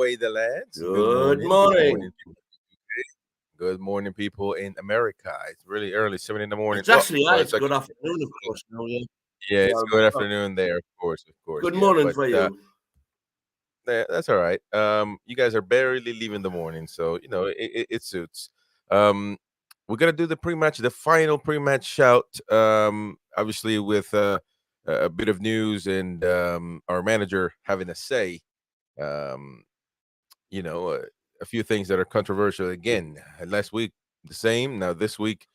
away the lads. Good morning. morning. Good morning, people in America. It's really early, 7 in the morning. It's actually well, it's good afternoon, of course. Now, yeah. yeah, it's good afternoon there, of course. Good yeah, morning but, for you. that's all right. You guys are barely leaving the morning, so it suits. We're gonna do the final pre-match shout. Obviously with a bit of news and our manager having a say. Um, a few things that are controversial again. Last week the same. Now this week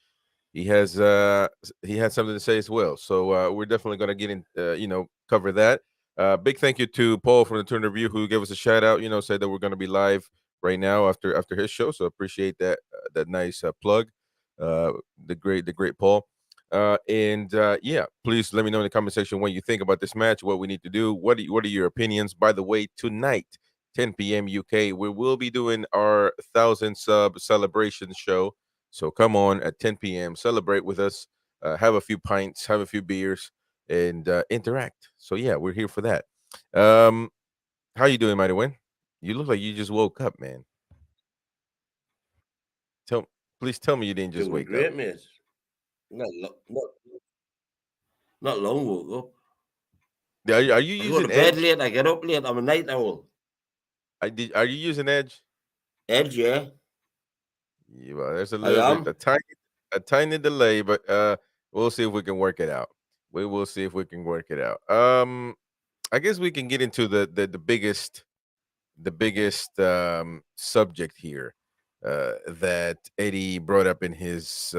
he had something to say as well. So we're definitely going to get in, cover that. Big thank you to Paul from the Turner Review who gave us a shout out. Said that we're going to be live right now after his show. So appreciate that nice plug. The great Paul. Yeah, please let me know in the comment section what you think about this match, what we need to do. What are your opinions? By the way, tonight, 10 p.m. UK, we will be doing our 1,000 sub celebration show. So come on at 10 p.m. Celebrate with us. Have a few pints, have a few beers, and interact. So yeah, we're here for that. How you doing, Mighty Win? You look like you just woke up, man. Please tell me you didn't just Doing wake great, up. mate. Not long woke up. Are you I go using to bed Edge? late. I get up late. I'm a night owl. Are you using Edge? Edge, yeah. Well, there's a little bit a tiny delay, but we'll see if we can work it out. We will see if we can work it out. I guess we can get into the biggest subject here that Eddie brought up in his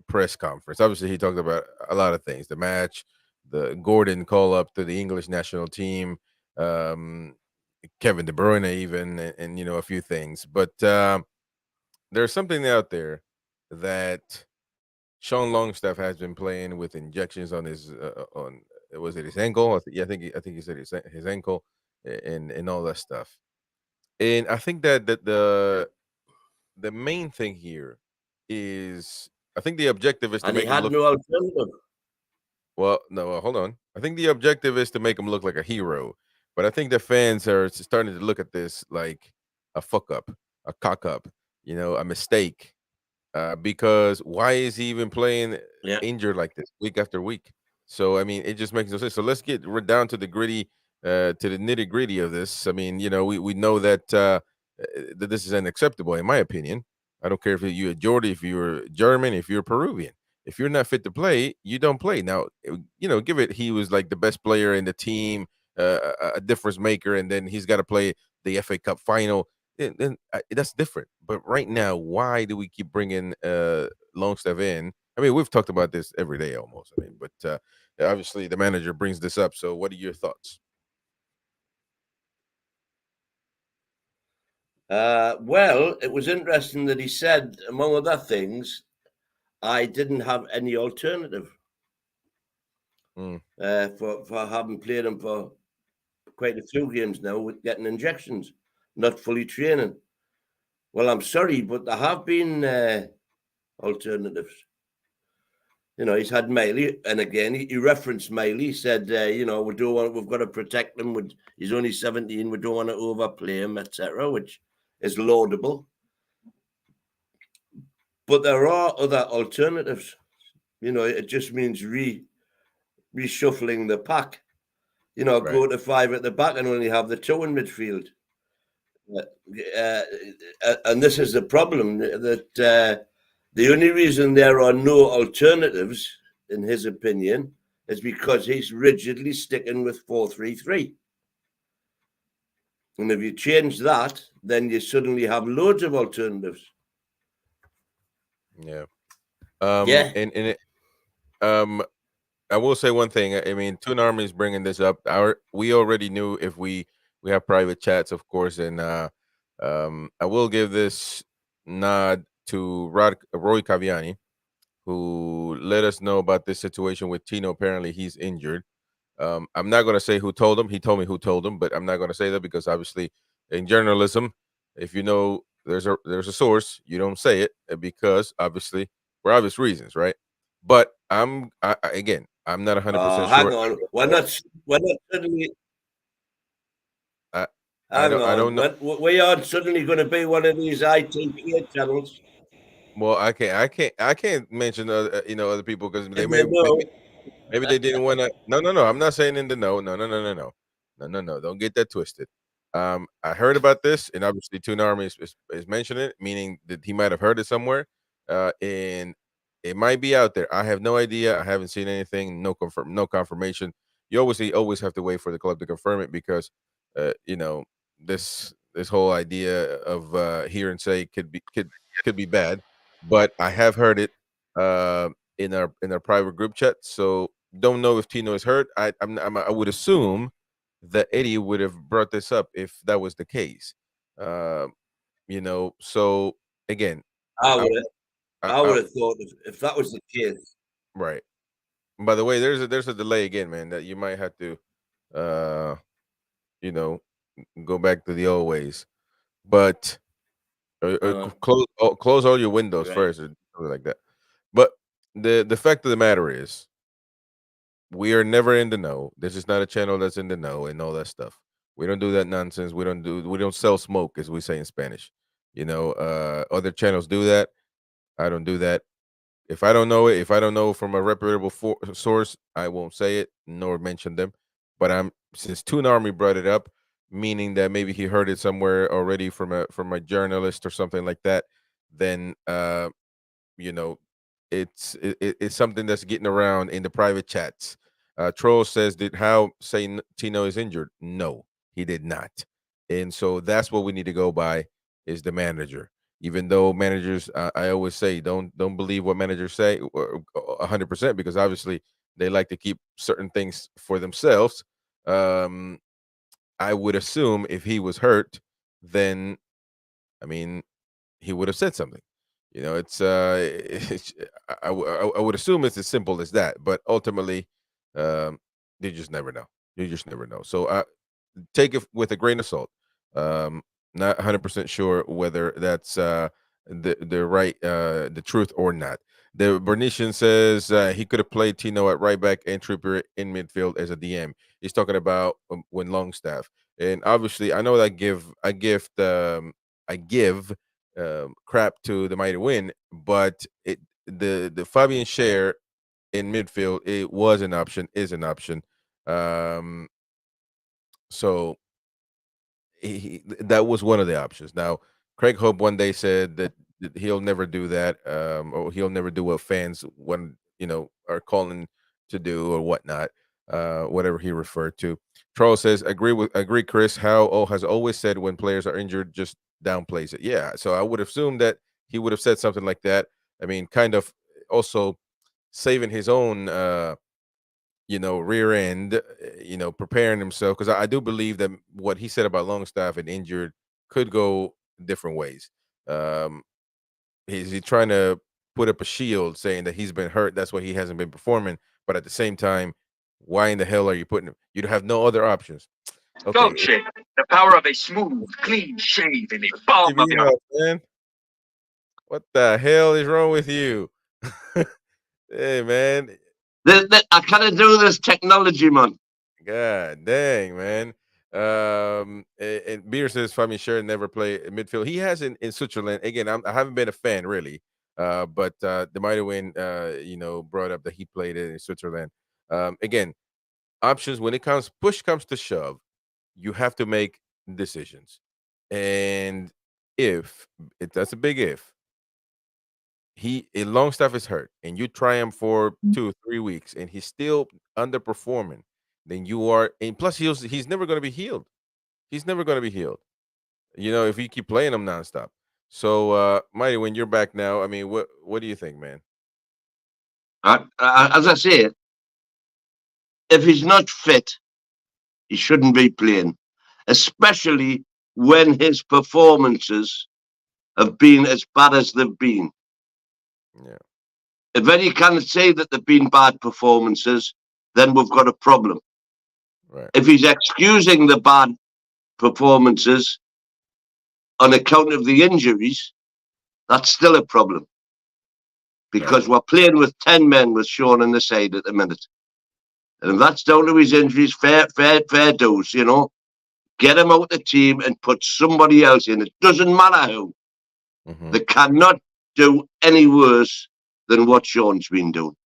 press conference. Obviously, he talked about a lot of things: the match, the Gordon call up to the English national team, um, Kevin De Bruyne, even, and a few things. But there's something out there that Sean Longstaff has been playing with injections on his on was it his ankle? I think he said his ankle and all that stuff. And I think that the main thing here is I think the objective is to And he make him had look. no alternative. Well, no, hold on. I think the objective is to make him look like a hero, but I think the fans are starting to look at this like a fuck up, a cock up, a mistake. Because why is he even playing Yeah. injured like this week after week? So I mean, it just makes no sense. So let's get down to the gritty, to the nitty gritty of this. I mean, we know that that this is unacceptable, in my opinion. I don't care if you're a Geordie, if you're German, if you're Peruvian. If you're not fit to play, you don't play. Now, give it. He was like the best player in the team, a difference maker, and then he's got to play the FA Cup final. Then that's different. But right now, why do we keep bringing Longstaff in? I mean, we've talked about this every day almost. I mean, but obviously the manager brings this up. So, what are your thoughts? Well, it was interesting that he said, among other things, I didn't have any alternative for having played him for quite a few games now with getting injections, not fully training. Well, I'm sorry, but there have been alternatives. He's had Miley, and again, he referenced Miley. He said, we've got to protect him. He's only 17. We don't want to overplay him, etc., which is laudable. But there are other alternatives. It just means reshuffling the pack. Right. Go to 5 at the back and only have the 2 in midfield. And this is the problem, that the only reason there are no alternatives, in his opinion, is because he's rigidly sticking with 4-3-3. And if you change that, then you suddenly have loads of alternatives. Yeah. Yeah. And I will say one thing. I mean, Toon Army is bringing this up. We already knew if we have private chats, of course, and I will give this nod to Roy Caviani, who let us know about this situation with Tino. Apparently, he's injured. I'm not going to say who told him. He told me who told him, but I'm not going to say that because obviously, in journalism, if you know there's a source, you don't say it because obviously for obvious reasons, right? But again, I'm not 100% Hang sure. on. We're not suddenly. I, Hang I on. don't know. We aren't suddenly going to be one of these ITK channels. Well, I can't mention other people because they In the know. maybe they didn't want to. No, no, no. I'm not saying in the no. No, no, no, no, no, no, no, no. Don't get that twisted. I heard about this, and obviously, Tune Army is mentioning it, meaning that he might have heard it somewhere, and it might be out there. I have no idea. I haven't seen anything. No confirmation. You always have to wait for the club to confirm it because, you know, this whole idea of hear and say could be bad, but I have heard it. In our private group chat. So don't know if Tino is hurt. I would assume that Eddie would have brought this up if that was the case. Uh, so again, I I, would have, I, I I would have thought if that was the case. right. By the way, there's a delay again, man. That you might have to, uh, you know, go back to the old ways. But Uh, close all your windows right. first, or something like that. But the fact of the matter is, we are never in the know. This is not a channel that's in the know and all that stuff. We don't do that nonsense. We don't sell smoke, as we say in Spanish. Other channels do that. I don't do that. If I don't know it, if I don't know from a reputable source, I won't say it nor mention them. But since Toon Army brought it up, meaning that maybe he heard it somewhere already from a journalist or something like that, then you know it's something that's getting around in the private chats. Troll says, did how say Tino is injured? No, he did not. And so that's what we need to go by, is the manager. Even though managers, I always say, don't believe what managers say 100%, because obviously they like to keep certain things for themselves. um I would assume if he was hurt, then, I mean, he would have said something. It's I would assume it's as simple as that, but ultimately, um, you just never know. You just never know. So take it with a grain of salt. Um, Not 100% sure whether that's the truth or not. The Bernician says he could have played Tino at right back and Trippier in midfield as a DM. He's talking about when Longstaff, and obviously I know that I give crap to the mighty win, but the Fabian share in midfield, it was an option, is an option. Um, so that was one of the options. Now, Craig Hope one day said that he'll never do that, or he'll never do what fans are calling to do or whatnot, whatever he referred to. Charles says, agree, Chris. How has always said when players are injured, just downplays it. Yeah, so I would assume that he would have said something like that. I mean, kind of also saving his own rear end, preparing himself, because I do believe that what he said about Longstaff and injured could go different ways. Um, is he trying to put up a shield saying that he's been hurt? That's why he hasn't been performing. But at the same time, why in the hell are you putting him? You'd have no other options. Okay, Don't shave. The power of a smooth, clean shave in the palm of your man. What the hell is wrong with you? Hey, man. I can't do this technology, man. God dang, man. And Beer says Fabian Scher never play midfield. He has in Switzerland. Again, I haven't been a fan really. But the Mighty Win, brought up that he played it in Switzerland. Again, options when push comes to shove, you have to make decisions. And that's a big if Longstaff is hurt and you try him for 2 or 3 weeks and he's still underperforming, then you are, and plus he's never going to be healed. He's never going to be healed. If you keep playing him nonstop. So, Mighty, when you're back now, I mean, what do you think, man? As I say, if he's not fit, he shouldn't be playing, especially when his performances have been as bad as they've been. Yeah. If any can say that they've been bad performances, then we've got a problem. Right. If he's excusing the bad performances on account of the injuries, that's still a problem. Because we're playing with 10 men with Sean on the side at the minute. And if that's down to his injuries, fair dues, get him out the team and put somebody else in. It doesn't matter who. Mm-hmm. They cannot do any worse than what Sean's been doing.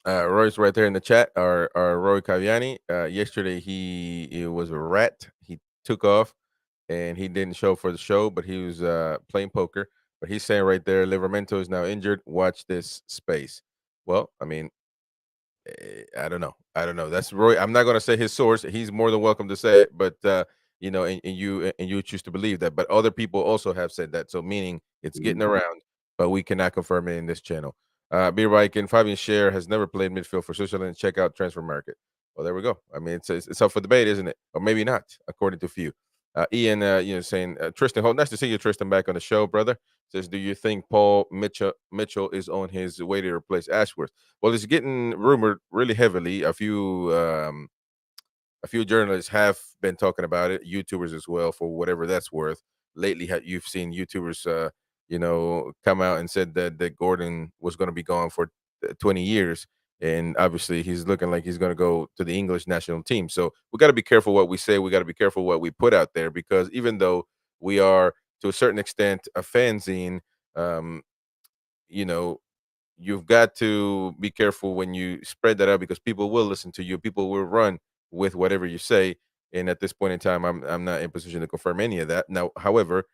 Roy's right there in the chat. Our Roy Caviani. Yesterday it was a rat. He took off and he didn't show for the show, but he was playing poker. But he's saying right there, Livermento is now injured. Watch this space. Well, I mean, I don't know. I don't know. That's Roy. I'm not going to say his source. He's more than welcome to say it, but and you choose to believe that. But other people also have said that. So meaning it's getting around, but we cannot confirm it in this channel. B. Riken, Fabian Scher has never played midfield for Switzerland. Check out transfer market. Well, there we go. I mean, it's up for debate, isn't it? Or maybe not, according to few. Ian, saying Tristan, nice to see you, Tristan, back on the show, brother. Says, do you think Paul Mitchell is on his way to replace Ashworth? Well, it's getting rumored really heavily. A few journalists have been talking about it, YouTubers as well, for whatever that's worth. Lately, you've seen YouTubers, come out and said that Gordon was going to be gone for 20 years, and obviously he's looking like he's going to go to the English national team. So we got to be careful what we say. We got to be careful what we put out there, because even though we are to a certain extent a fanzine, um, you know, you've got to be careful when you spread that out, because people will listen to you. People will run with whatever you say. And at this point in time, I'm not in position to confirm any of that. Now, however,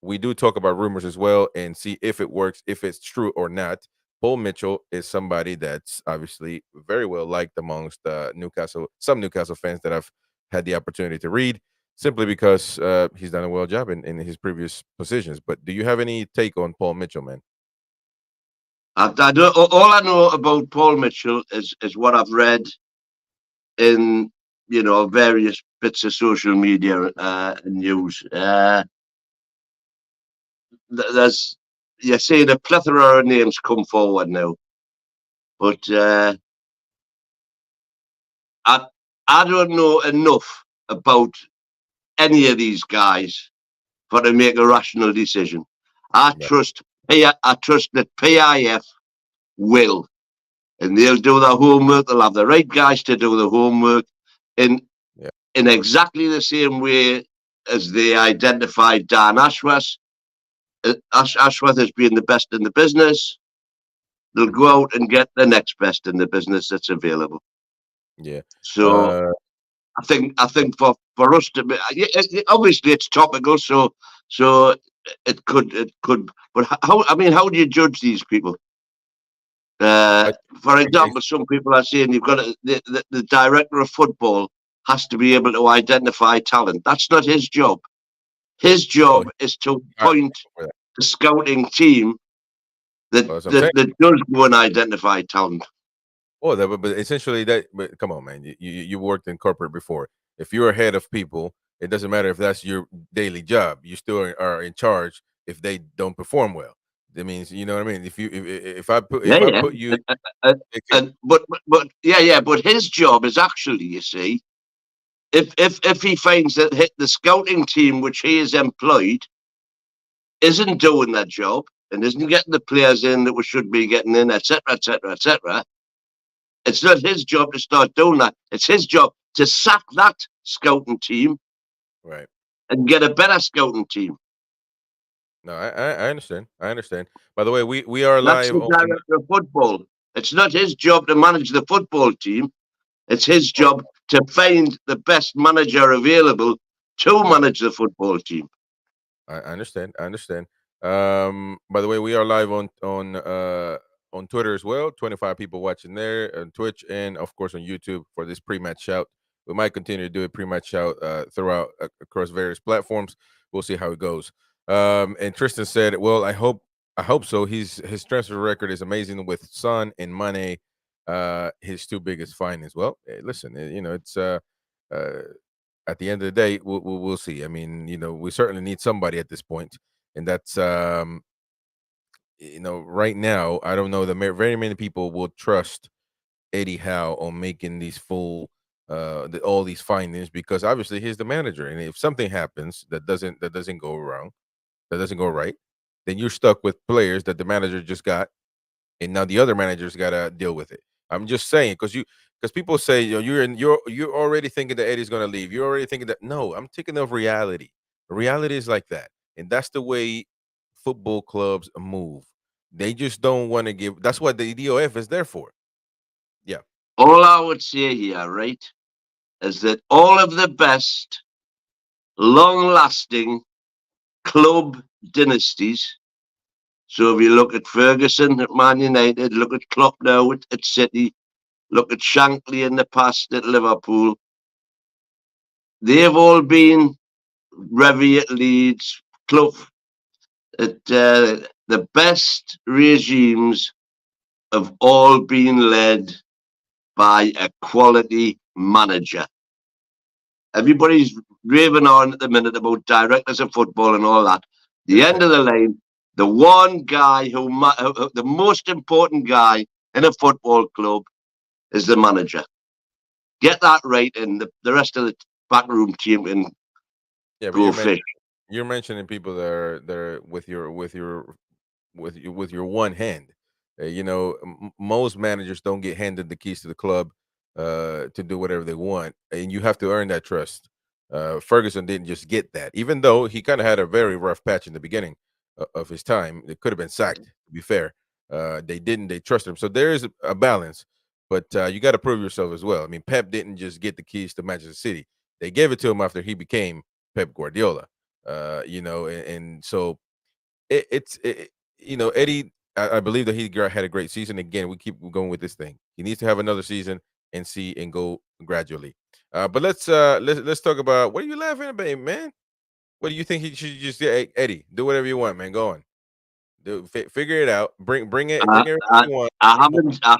we do talk about rumors as well and see if it works, if it's true or not. Paul Mitchell is somebody that's obviously very well liked amongst some Newcastle fans that I've had the opportunity to read, simply because he's done a well job in his previous positions. But do you have any take on Paul Mitchell, man? I don't, all I know about Paul Mitchell is what I've read in various bits of social media and news. There's you see the plethora of names come forward now, but I don't know enough about any of these guys for to make a rational decision. I Yeah. trust that PIF will, and they'll do their homework. They'll have the right guys to do the homework in Yeah. in exactly the same way as they identified Dan Ashworth. Ashworth has been the best in the business. They'll go out and get the next best in the business that's available. Yeah. So I think for us to be, obviously it's topical, so it could. But how do you judge these people? I For think they example, some people are saying you've got the director of football has to be able to identify talent. That's not his job. His oh, job is to point the scouting team that, well, that's what I'm saying. that does go and identify talent. Oh, but essentially that. But come on, man, you worked in corporate before. If you're ahead of people, it doesn't matter if that's your daily job. You still are in charge if they don't perform well. That means, you know what I mean. If I put you, Uh, it can, but his job is actually, you see, if he finds that the scouting team which he is employed isn't doing that job and isn't getting the players in that we should be getting in, etc., etc., etc., it's not his job to start doing that. It's his job to sack that scouting team right. and get a better scouting team. No, I understand. I understand. By the way, we are That's live the on. director of football. It's not his job to manage the football team. It's his job to find the best manager available to manage the football team. I understand. I understand. By the way, we are live on Twitter as well. 25 people watching there on Twitch, and of course on YouTube for this pre-match shout. We might continue to do a pre-match shout throughout across various platforms. We'll see how it goes. And Tristan said, "Well, I hope so. His transfer record is amazing with Son and Mane, his two biggest findings. Well, listen, it's uh, at the end of the day, we'll see. I mean, we certainly need somebody at this point, and that's right now. I don't know that very many people will trust Eddie Howe on making these all these findings, because obviously he's the manager, and if something happens that doesn't go wrong, that doesn't go right, then you're stuck with players that the manager just got, and now the other managers got to deal with it. I'm just saying because people say you're already thinking that Eddie's gonna leave. You're already thinking that no, I'm thinking of reality. Reality is like that, and that's the way football clubs move. They just don't want to give. That's what the DOF is there for. Yeah, All I would say here, right, is that all of the best, long-lasting club dynasties. So if you look at Ferguson at Man United, look at Klopp now at City, look at Shankly in the past at Liverpool, they've all been Revy at Leeds, Clough at the best regimes have all been led by a quality manager. Everybody's raving on at the minute about directors of football and all that. The end of the line, the one guy the most important guy in a football club is the manager. Get that right, and the rest of the backroom team can yeah, but go fish. you're mentioning people that are with your one hand. Most managers don't get handed the keys to the club to do whatever they want, and you have to earn that trust. Ferguson didn't just get that, even though he kind of had a very rough patch in the beginning of his time. It could have been sacked. To be fair, they didn't. They trusted him, so there is a balance. But you got to prove yourself as well. I mean, Pep didn't just get the keys to Manchester City. They gave it to him after he became Pep Guardiola. And so Eddie, I believe that he had a great season. Again, we keep going with this thing. He needs to have another season and see and go gradually. But let's talk about what are you laughing about, man? What do you think he should just do? Hey, Eddie, do whatever you want, man. Go on, figure it out. Bring everything I, you want. I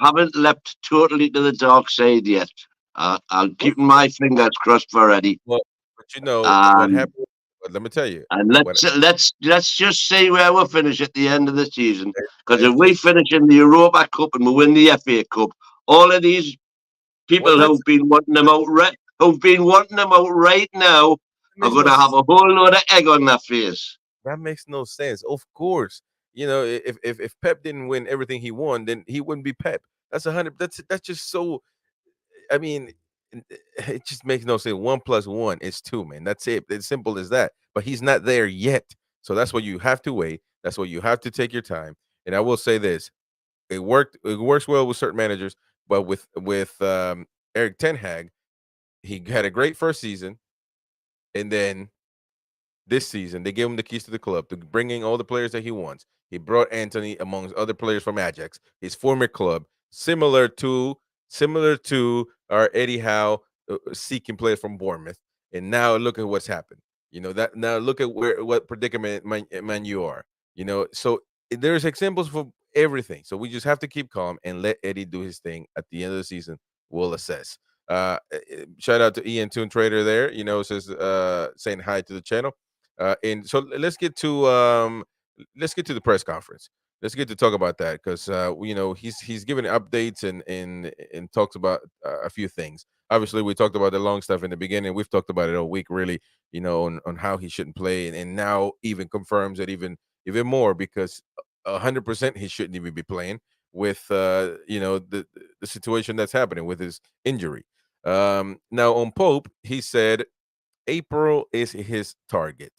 haven't leapt totally to the dark side yet. I'll keep my fingers crossed for Eddie. Well, but you know what Um, happened. But let me tell you, and what let's just see where we finish at the end of the season. Because if let's we just finish in the Europa Cup and we win the FA Cup, all of these well, people let's who've been wanting them out right now it are makes going no to have a whole load of egg on their face. That makes no sense. Of course, if Pep didn't win everything he won, then he wouldn't be Pep. That's 100. That's just so. I mean, it just makes no sense. 1 + 1 is 2, man. That's it. It's simple as that. But he's not there yet, so that's why you have to wait. That's why you have to take your time. And I will say this: it worked. It works well with certain managers, but with Eric Ten Hag, he had a great first season, and then this season. They gave him the keys to the club to bring in all the players that he wants. He brought Anthony amongst other players from Ajax, his former club, similar to our Eddie Howe seeking players from Bournemouth. And now look at what's happened. That now look at what predicament man you are. So there's examples for everything. So we just have to keep calm and let Eddie do his thing. At the end of the season, we'll assess. Shout out to Ian Toon Trader there. Says saying hi to the channel. And so let's get to the press conference. Let's get to talk about that because he's giving updates and talks about a few things. Obviously, we talked about the long stuff in the beginning. We've talked about it all week, really. On how he shouldn't play, and now even confirms it even more because 100% he shouldn't even be playing with the situation that's happening with his injury. Now on Pope, he said April is his target,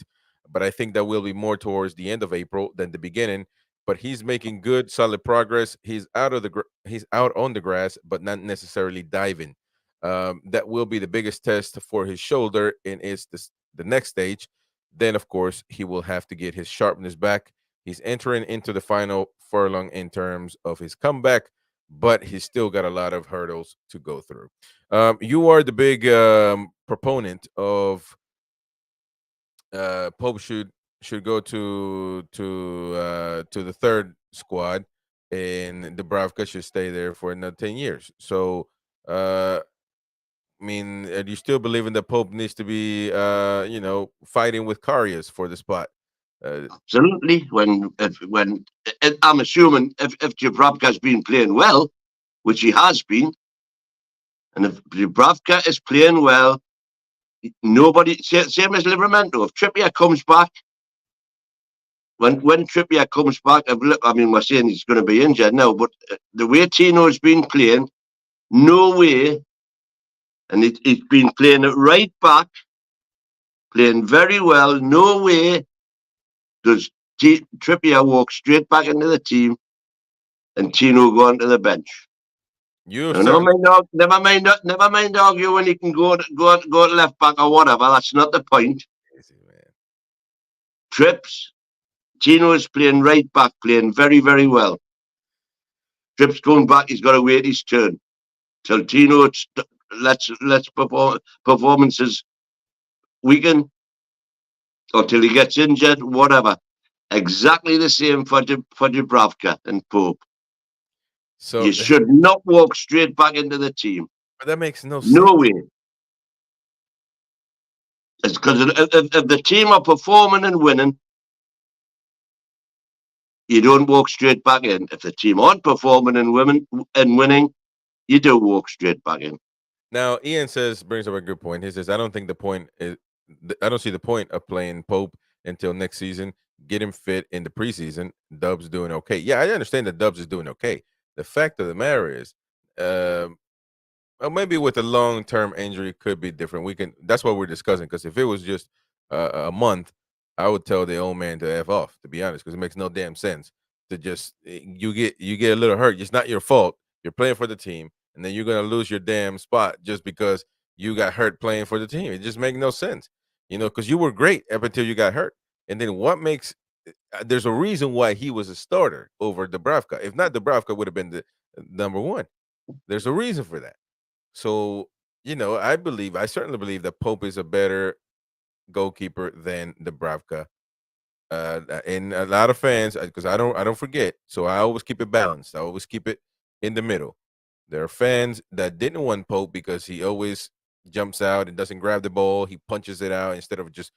but I think that will be more towards the end of April than the beginning. But he's making good, solid progress. He's out on the grass, but not necessarily diving. That will be the biggest test for his shoulder, and it's the next stage. Then, of course, he will have to get his sharpness back. He's entering into the final furlong in terms of his comeback, but he's still got a lot of hurdles to go through. You are the big proponent of Pope should go to the third squad, and Dubravka should stay there for another 10 years. So, I mean, do you still believing that Pope needs to be, fighting with Karius for the spot? Absolutely. I'm assuming if Dubravka's been playing well, which he has been, and if Dubravka is playing well, nobody, same as Livramento, if Trippier comes back, when Trippier comes back, I mean, we're saying he's going to be injured now, but the way Tino's been playing, No way. And he's been playing it right back, playing very well. No way does Trippier walk straight back into the team and Tino go onto the bench. You Now, certainly never mind argue when he can go to left back or whatever. That's not the point. crazy, man. Trips, Tino is playing right back, playing very, very well. Trips going back, he's got to wait his turn. Till Tino lets performances weaken or till he gets injured, whatever. Exactly the same for Dubravka and Pope. So You should not walk straight back into the team. but that makes no sense. No way. It's because if the team are performing and winning, you don't walk straight back in. If the team aren't performing and winning, you do walk straight back in. Now, Ian brings up a good point. He says, I don't see the point of playing Pope until next season. Get him fit in the preseason. Dub's doing okay. Yeah, I understand that Dubs is doing okay. The fact of the matter is, well, maybe with a long-term injury could be different. That's what we're discussing. Because if it was just a month, I would tell the old man to F off, to be honest, because it makes no damn sense to just you get a little hurt. It's not your fault. You're playing for the team, and then you're gonna lose your damn spot just because you got hurt playing for the team. It just makes no sense, because you were great up until you got hurt. And then what makes there's a reason why he was a starter over Dubravka. If not, Dubravka would have been the number one. There's a reason for that. So, I certainly believe that Pope is a better goalkeeper than Dubravka. And a lot of fans, because I don't forget, so I always keep it balanced. I always keep it in the middle. There are fans that didn't want Pope because he always jumps out and doesn't grab the ball. He punches it out instead of just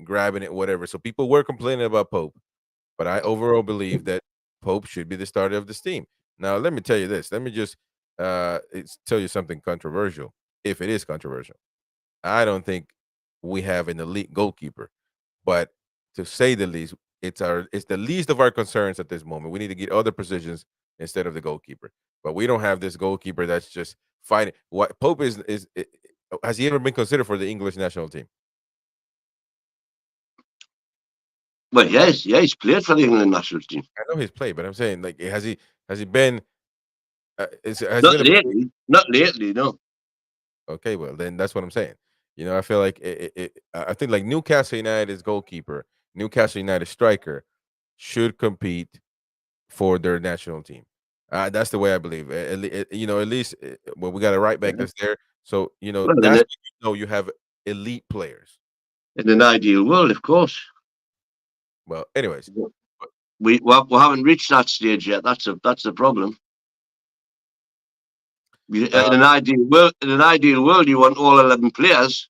grabbing it, whatever. So people were complaining about Pope, but I overall believe that Pope should be the starter of this team. Now, let me tell you this. Let me just tell you something controversial, if it is controversial. I don't think we have an elite goalkeeper, but to say the least, it's the least of our concerns at this moment. We need to get other positions instead of the goalkeeper. But we don't have this goalkeeper that's just fighting. What Pope has he ever been considered for the English national team? Well, yes, he's played for the England national team. I know he's played, but I'm saying, like, has he been? Not lately, no. Okay, well then that's what I'm saying. I feel like I think like Newcastle United's goalkeeper, Newcastle United striker, should compete for their national team. That's the way I believe. At least well, we got a right back that's there. So Well, that's when you have elite players. In an ideal world, of course. Well, anyways, we haven't reached that stage yet. That's the problem. In an ideal world, you want all 11 players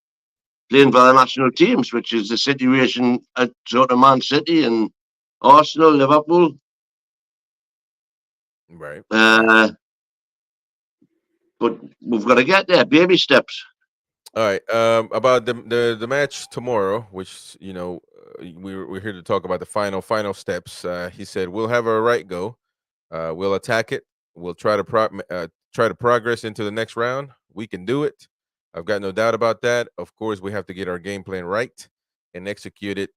playing for the national teams, which is the situation at sort of Man City and Arsenal, Liverpool. right. But we've got to get there, baby steps. All right. About the match tomorrow, which we're here to talk about the final steps. He said we'll have our right go. We'll attack it. We'll try to progress into the next round. We can do it. I've got no doubt about that. Of course, we have to get our game plan right and execute it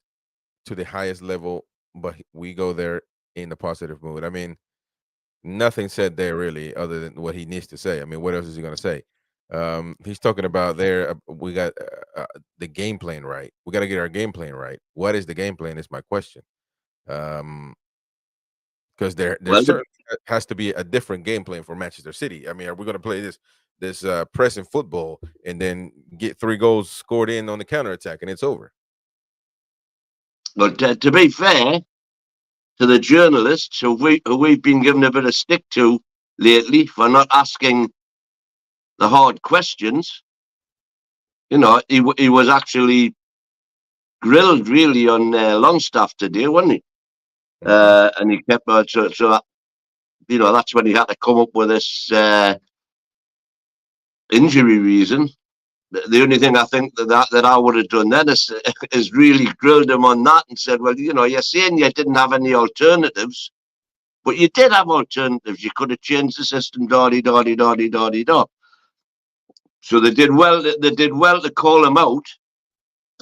to the highest level. But we go there in a positive mood. I mean, nothing said there really, other than what he needs to say. I mean, what else is he going to say? He's talking about there. We got the game plan right. We got to get our game plan right. What is the game plan? Is my question. Because there certainly has to be a different game plan for Manchester City. I mean, are we going to play this pressing football and then get 3 goals scored in on the counterattack and it's over? Well, to be fair to the journalists who we've been given a bit of stick to lately for not asking the hard questions, he was actually grilled really on Longstaff today, wasn't he? And he kept so that's when he had to come up with this injury reason. The only thing I think that I would have done then is really grilled him on that and said, well, you're saying you didn't have any alternatives. But you did have alternatives. You could have changed the system, da da da da da da. So they did well. They did well to call him out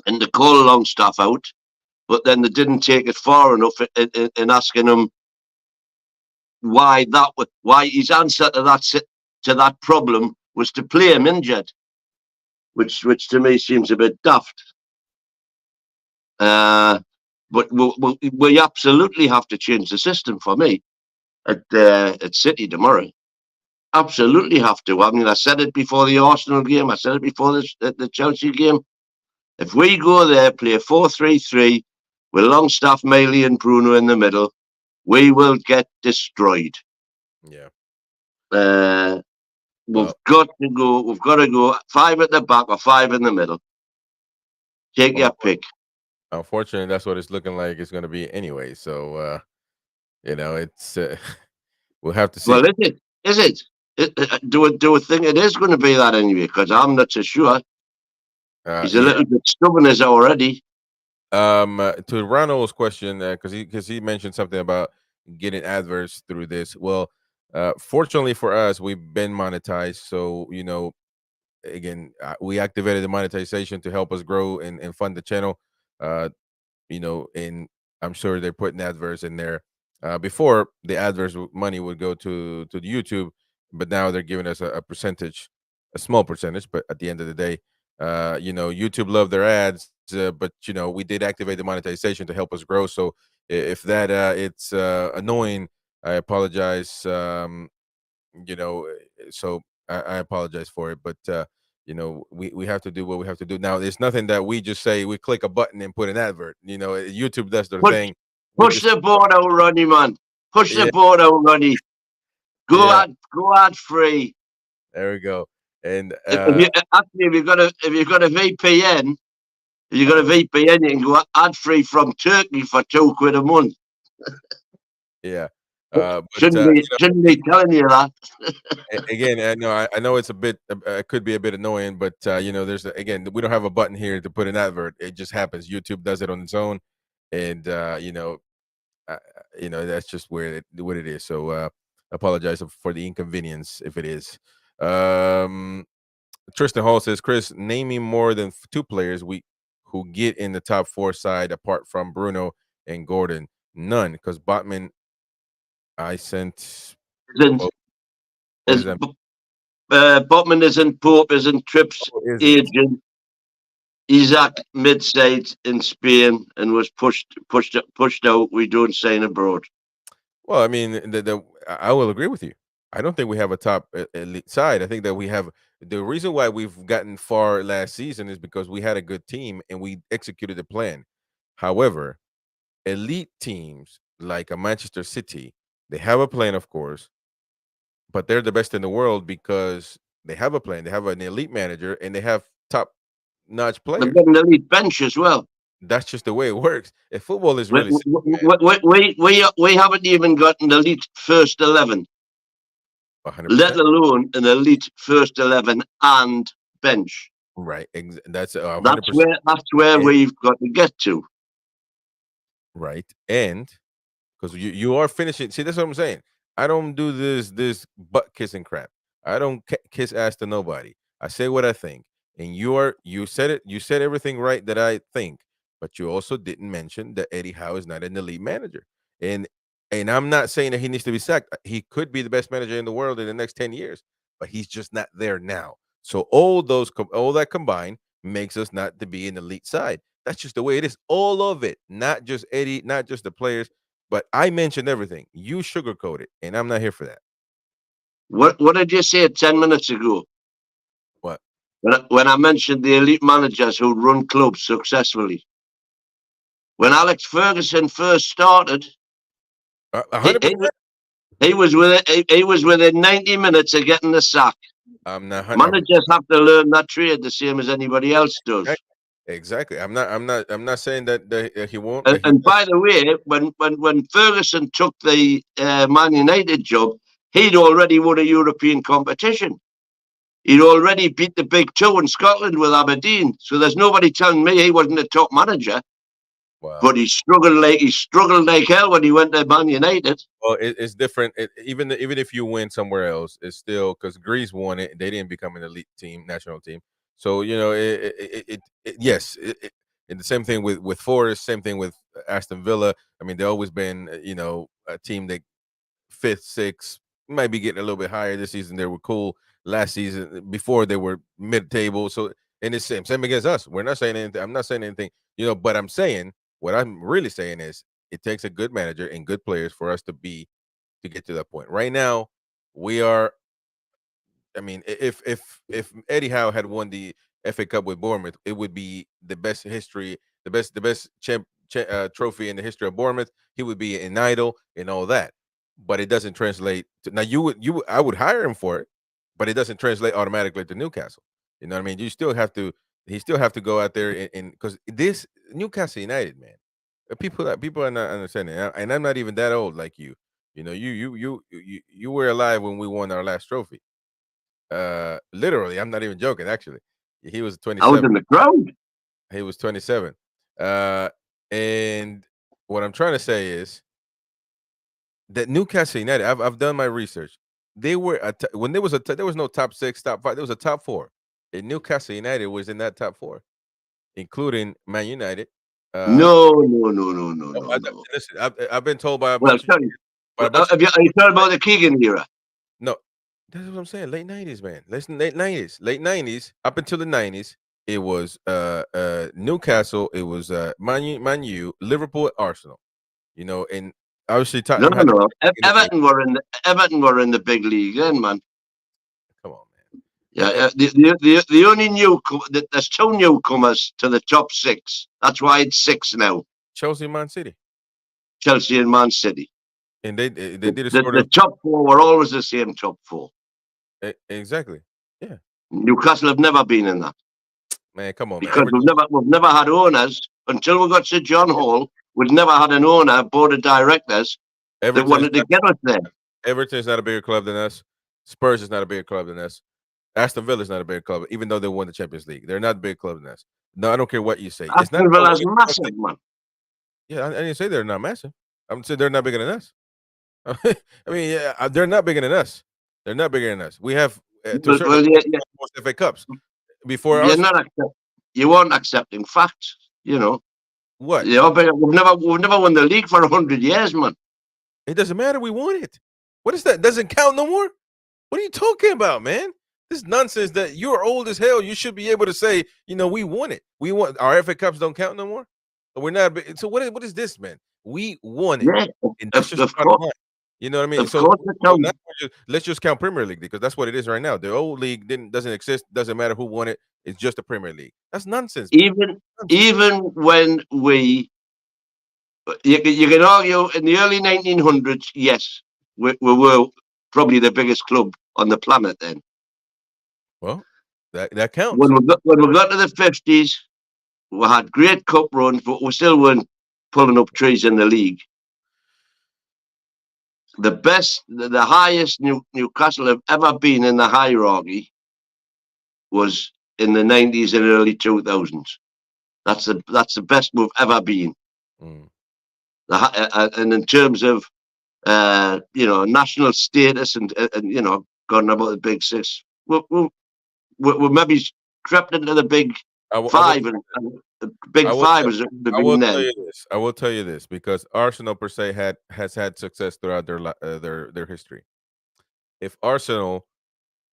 and to call Longstaff out, but then they didn't take it far enough in asking him why his answer to that problem was to play him injured, which to me seems a bit daft. But we absolutely have to change the system for me at City tomorrow. Absolutely have to. I mean, I said it before the Arsenal game. I said it before the Chelsea game. If we go there, play 4-3-3 with Longstaff, Maley, and Bruno in the middle, we will get destroyed. Yeah. We've got to go. We've got to go 5 at the back or 5 in the middle. Take your pick. Unfortunately, that's what it's looking like it's going to be anyway. So, it's we'll have to see. Well, is it? Do we think it is going to be that anyway? Because I'm not so sure. He's a little bit stubborn as already. To Ronald's question, because he mentioned something about getting adverts through this. Well, fortunately for us, we've been monetized. So, again, we activated the monetization to help us grow and fund the channel. And I'm sure they're putting adverts in there. Before, the adverts money would go to the YouTube, but now they're giving us a percentage, a small percentage. But at the end of the day, YouTube love their ads, but we did activate the monetization to help us grow. So if that it's annoying, I apologize. So I apologize for it, but we have to do what we have to do. Now, there's nothing that we just say we click a button and put an advert. YouTube does their thing. Push the board out, Ronnie, man. Push the board out, Ronnie. Go ad free. There we go. And if you've got a VPN, you can go ad free from Turkey for £2 a month. Yeah. Shouldn't be telling you that. Again, I know it's a bit, could be a bit annoying, but there's we don't have a button here to put an advert. It just happens. YouTube does it on its own, and that's just what it is. So apologize for the inconvenience if it is. Tristan Hall says, Chris, name me more than 2 players who get in the top 4 side apart from Bruno and Gordon. None, because Botman. I sent. Botman isn't, Pope isn't, Trips agent. Isaac mid-side in Spain and was pushed out. We don't sign abroad. Well, I mean, I will agree with you. I don't think we have a top elite side. I think that we have the reason why we've gotten far last season is because we had a good team and we executed the plan. However, elite teams like a Manchester City, they have a plan, of course, but they're the best in the world because they have a plan. They have an elite manager and they have top-notch players. They've got an elite bench as well. That's just the way it works. If football is really we haven't even got an elite first 11, 100%. Let alone an elite first 11 and bench. Right. That's 100%. That's where we've got to get to. Right. And because you are finishing. See, that's what I'm saying. I don't do this butt kissing crap. I don't kiss ass to nobody. I say what I think. And you said it. You said everything right that I think. But you also didn't mention that Eddie Howe is not an elite manager. And I'm not saying that he needs to be sacked. He could be the best manager in the world in the next 10 years, but he's just not there now. So all that combined makes us not to be an elite side. That's just the way it is. All of it, not just Eddie, not just the players, but I mentioned everything. You sugarcoat it, and I'm not here for that. What did you say 10 minutes ago? What? When I mentioned the elite managers who run clubs successfully. When Alex Ferguson first started, 100%. He was within 90 minutes of getting the sack. Managers have to learn that trade the same as anybody else does. Exactly. I'm not saying that he won't. And by the way, when Ferguson took the Man United job, he'd already won a European competition. He'd already beat the big 2 in Scotland with Aberdeen. So there's nobody telling me he wasn't a top manager. Wow. But he struggled like hell when he went to Man United. Well, it's different. Even if you win somewhere else, it's still because Greece won it. They didn't become an elite team, national team. So yes. And the same thing with Forest. Same thing with Aston Villa. I mean, they've always been a team that fifth, sixth, might be getting a little bit higher this season. They were cool last season. Before they were mid-table. So and it's same against us. We're not saying anything. I'm not saying anything. But I'm saying what I'm really saying is it takes a good manager and good players for us to get to that point. Right now, we are. I mean, if Eddie Howe had won the FA Cup with Bournemouth, it would be the best history, the best trophy in the history of Bournemouth. He would be an idol and all that, but it doesn't translate. Now I would hire him for it, but it doesn't translate automatically to Newcastle. You know what I mean? You still have to. He still have to go out there and because this Newcastle United, man, people are not understanding, and I'm not even that old like you. You were alive when we won our last trophy. Literally, I'm not even joking. Actually, he was I was 27. in the crowd. He was 27. Uh, and what I'm trying to say is that Newcastle United. I've done my research. They were when there was there was no top six, top five. There was a top four, and Newcastle United was in that top four, including Man United. No, no, no, no, no, no, no. Listen, I've been told by a Well, bunch of sorry. by a bunch of Are you talking about the Keegan era? no. That's what I'm saying. Late 90s, man. Late 90s. Late 90s up until the 90s. It was Newcastle. It was Man U, Liverpool, Arsenal. And obviously No, Tottenham had no. the big. Everton were in the big league then, man. Come on, man. Yeah, the only there's two newcomers to the top six. That's why it's six now. Chelsea, Man City, Chelsea and Man City. and they did a The, sort the of top four were always the same top four. exactly. Yeah, Newcastle have never been in that man. Come on, man. because we've never had owners until we got Sir John Hall. We've never had an owner, board of directors that Everton's wanted to get us there. Everton's not a bigger club than us. Spurs is not a bigger club than us. Aston Villa is not a bigger club, even though they won the Champions League. They're not a big club than us. No, I don't care what you say. It's not Aston about Villa's winning the massive, trophy. man. Yeah, I didn't say they're not massive. I'm saying they're not bigger than us. I mean, yeah, they're not bigger than us. They're not bigger than us. We have to a certain Well, extent most FA Cups before you're Arsenal. not you aren't accepting facts. What? We've never won the league for 100 years, man. It doesn't matter. We won it. What is that? Doesn't count no more? What are you talking about, man? This nonsense that you're old as hell. You should be able to say, we won it. We won. Our FA Cups don't count no more. We're not. So what is this, man? We won it. Yeah, And that's just of bottom course. line. You know what I mean? Of So course it counts. let's just count Premier League because that's what it is right now. The old league doesn't exist. Doesn't matter who won it. It's just the Premier League. That's nonsense. Even when you can argue in the early 1900s, yes, we were probably the biggest club on the planet then. Well, that counts. When we got to the 50s, we had great cup runs, but we still weren't pulling up trees in the league. The highest Newcastle have ever been in the hierarchy was in the 90s and early 2000s. That's the best we've ever been. Mm. And in terms of national status and going about the big six, we maybe crept into the big five, and the big five is the big then. I will tell you this because Arsenal per se has had success throughout their history. If Arsenal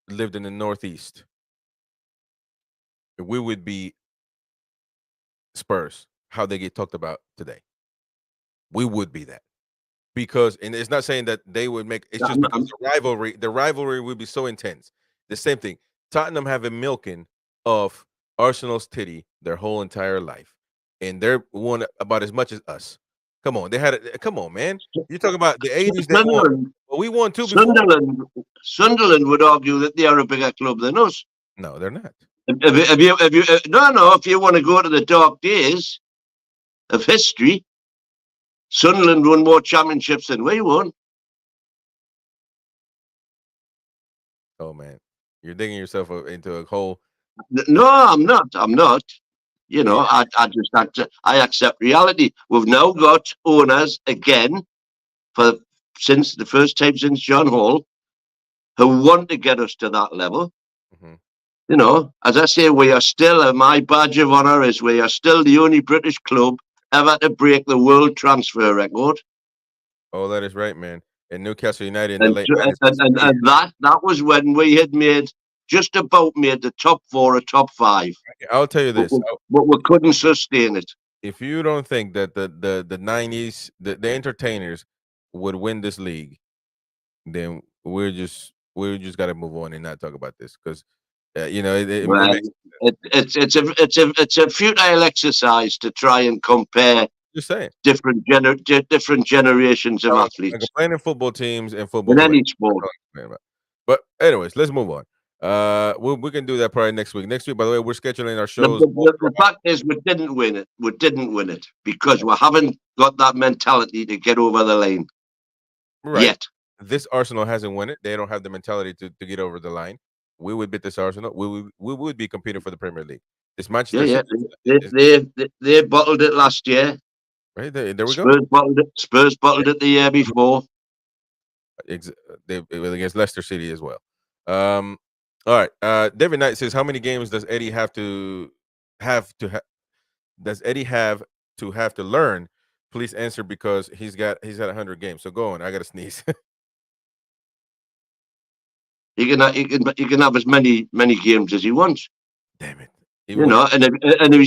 lived in the Northeast, we would be Spurs. How they get talked about today, we would be that because, and it's not saying that they would make. It's just because the rivalry would be so intense. The same thing. Tottenham have a milking of Arsenal's titty their whole entire life, and they're won about as much as us. Come on, they had it. Come on, man. You talk about the 80s. They won. Well, we won too. Sunderland would argue that they are a bigger club than us. No, they're not. If you want to go to the dark days of history, Sunderland won more championships than we won. Oh man, you're digging yourself into a hole. No, I'm not. You know, I just had to. I accept reality. We've now got owners again for since the first time since John Hall who want to get us to that level. Mhm. You know, as I say, we are still, and my badge of honour is we are still the only British club ever to break the world transfer record. Oh, that is right, man. And Newcastle United in the And, late and, 90s. and, and that was when we had just about made the top 4 or top 5. I'll tell you this. But we couldn't sustain it. If you don't think that the 90s, the entertainers would win this league, then we're just got to move on and not talk about this because it Well, makes it's a futile exercise to try and compare just saying. different generations of athletes Complaining football teams and football in players. any sport. But anyways, let's move on. We can do that probably next week. Next week, by the way, we're scheduling our The, shows. the fact is, we didn't win it. We didn't win it because we haven't got that mentality to get over the line yet. This Arsenal hasn't won it. They don't have the mentality to get over the line. We would beat this Arsenal. We would be competing for the Premier League. This Manchester City They bottled it last year. Right there we Spurs go. bottled it. Spurs bottled it the year before. They against Leicester City as well. All right. David Knight says, how many games does Eddie does Eddie have to learn? Please answer because he's had 100 games. So go on. I got to sneeze. He can have as many games as he wants. Damn it. And if he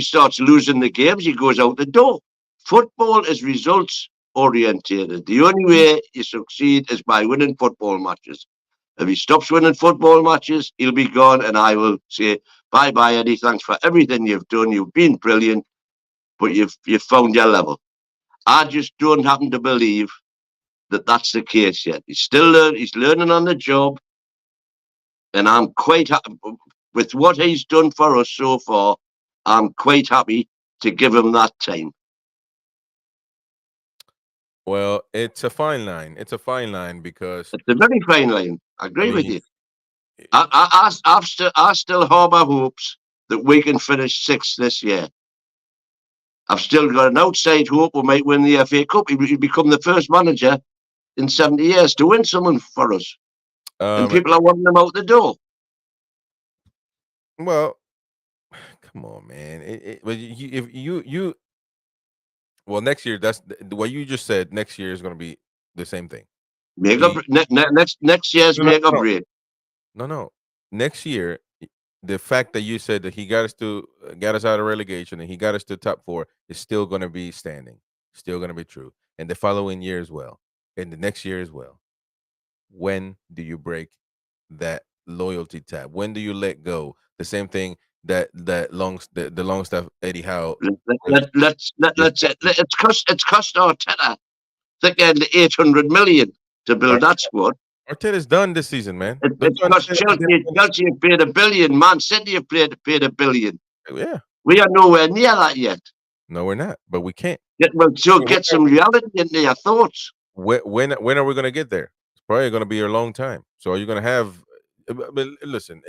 starts losing the games, he goes out the door. Football is results orientated. The only way you succeed is by winning football matches. If he stops winning football matches, he'll be gone, and I will say bye, Eddie. Thanks for everything you've done. You've been brilliant, but you've found your level. I just don't happen to believe that that's the case yet. He's learning on the job, and I'm quite happy with what he's done for us so far. I'm quite happy to give him that time. Well, it's a fine line. It's a fine line because it's a very fine line. I agree with you. I still harbour hopes that we can finish 6th this year. I've still got an outside hope we might win the FA Cup. He'll become the first manager in 70 years to win someone for us. And people are wanting him out the door. Well, come on, man. Well, next year, that's what you just said. Next year is going to be the same thing. Next year's make or break. No. Next year, the fact that you said that he got us out of relegation and he got us to top 4 is still going to be standing, still going to be true. And the following year as well, and the next year as well. When do you break that loyalty tab? When do you let go? The same thing that the Longstaff Eddie Howe. It's cost Arteta again 800 million to build that squad. Arteta's done this season, man. It's cost Chelsea have paid $1 billion. Man City have paid $1 billion. Yeah, we are nowhere near that yet. No, we're not, but we can't. Get some reality into your thoughts. When are we going to get there? It's probably going to be a long time. So are you going to have? But listen,